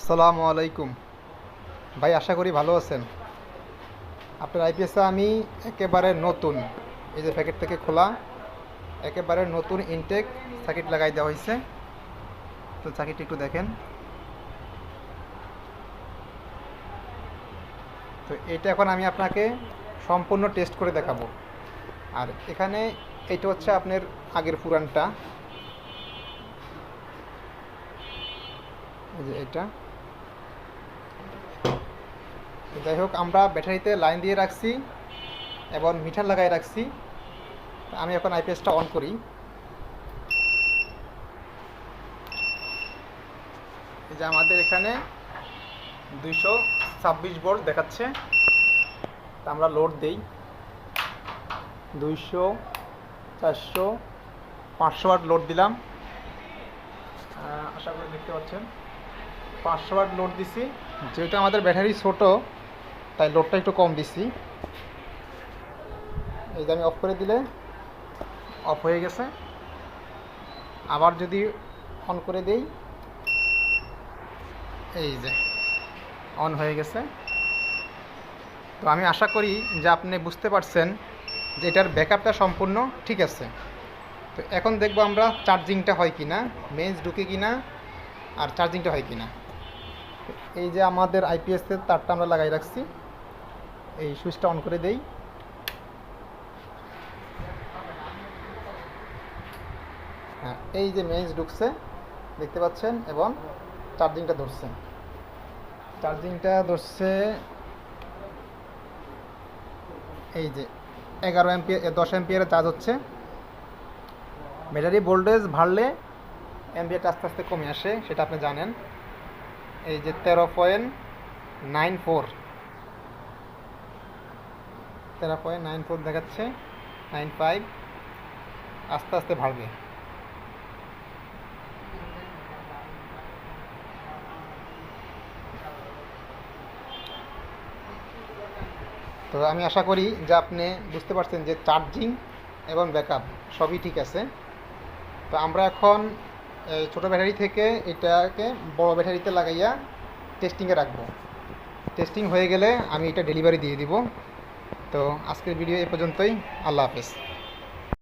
আসসালামু আলাইকুম ভাই, আশা করি ভালো আছেন। আপনার আইপিএসে আমি একেবারে নতুন, এই যে প্যাকেট থেকে খোলা একেবারে নতুন ইনটেক সার্কিট লাগাই দেওয়া হয়েছে। তো সার্কিটটি একটু দেখেন। তো এটা এখন আমি আপনাকে সম্পূর্ণ টেস্ট করে দেখাবো। আর এখানে এটা হচ্ছে আপনার আগের পুরানটা, এই যে এটা। তো যাই হোক, আমরা ব্যাটারিতে লাইন দিয়ে রাখছি এবং মিটার লাগাই রাখছি। আমি এখন আইপিএসটা অন করি। এই যে আমাদের এখানে 226 ভোল্ট দেখাচ্ছে। তা আমরা লোড দেই 200, 400, 500 ওয়াট লোড দিলাম। আশা করি দেখতে পাচ্ছেন 500 ওয়াট লোড দিছি। যেহেতু আমাদের ব্যাটারি ছোট, তাই লোডটা একটু কম দিছি। এই যে আমি অফ করে দিলে অফ হয়ে গেছে। আবার যদি অন করে দেই, এই যে অন হয়ে গেছে। তো আমি আশা করি যে আপনি বুঝতে পারছেন যে এটার ব্যাকআপটা সম্পূর্ণ ঠিক আছে। তো এখন দেখব আমরা চার্জিংটা হয় কি না, মেইনস ঢুকে কি না, আর চার্জিংটা হয় কি না। এই যে আমাদের আইপিএসের তারটা আমরা লাগাই রাখছি, এই সুইচটা অন করে দেই। হ্যাঁ, এই যে মেইনস ঢুকছে দেখতে পাচ্ছেন, এবং চার্জিংটা ধরছে। এই যে 11 অ্যাম্পিয়ার, 10 অ্যাম্পিয়ারে চার্জ হচ্ছে। ব্যাটারি ভোল্টেজ বাড়লে অ্যাম্পিয়ারটা আস্তে আস্তে কমে আসে, সেটা আপনি জানেন। এই যে 13.94 দেখাচ্ছে, 95। আস্তে আস্তে বাড়বে। তো আমি আশা করি যে আপনি বুঝতে পারছেন যে চার্জিং এবং ব্যাকআপ সবই ঠিক আছে। তো আমরা এখন ছোটো ব্যাটারি থেকে এটাকে বড় ব্যাটারিতে লাগাইয়া টেস্টিংয়ে রাখবো। টেস্টিং হয়ে গেলে আমি এটা ডেলিভারি দিয়ে দিব। তো আজকের ভিডিও এ পর্যন্তই। আল্লাহ হাফেজ।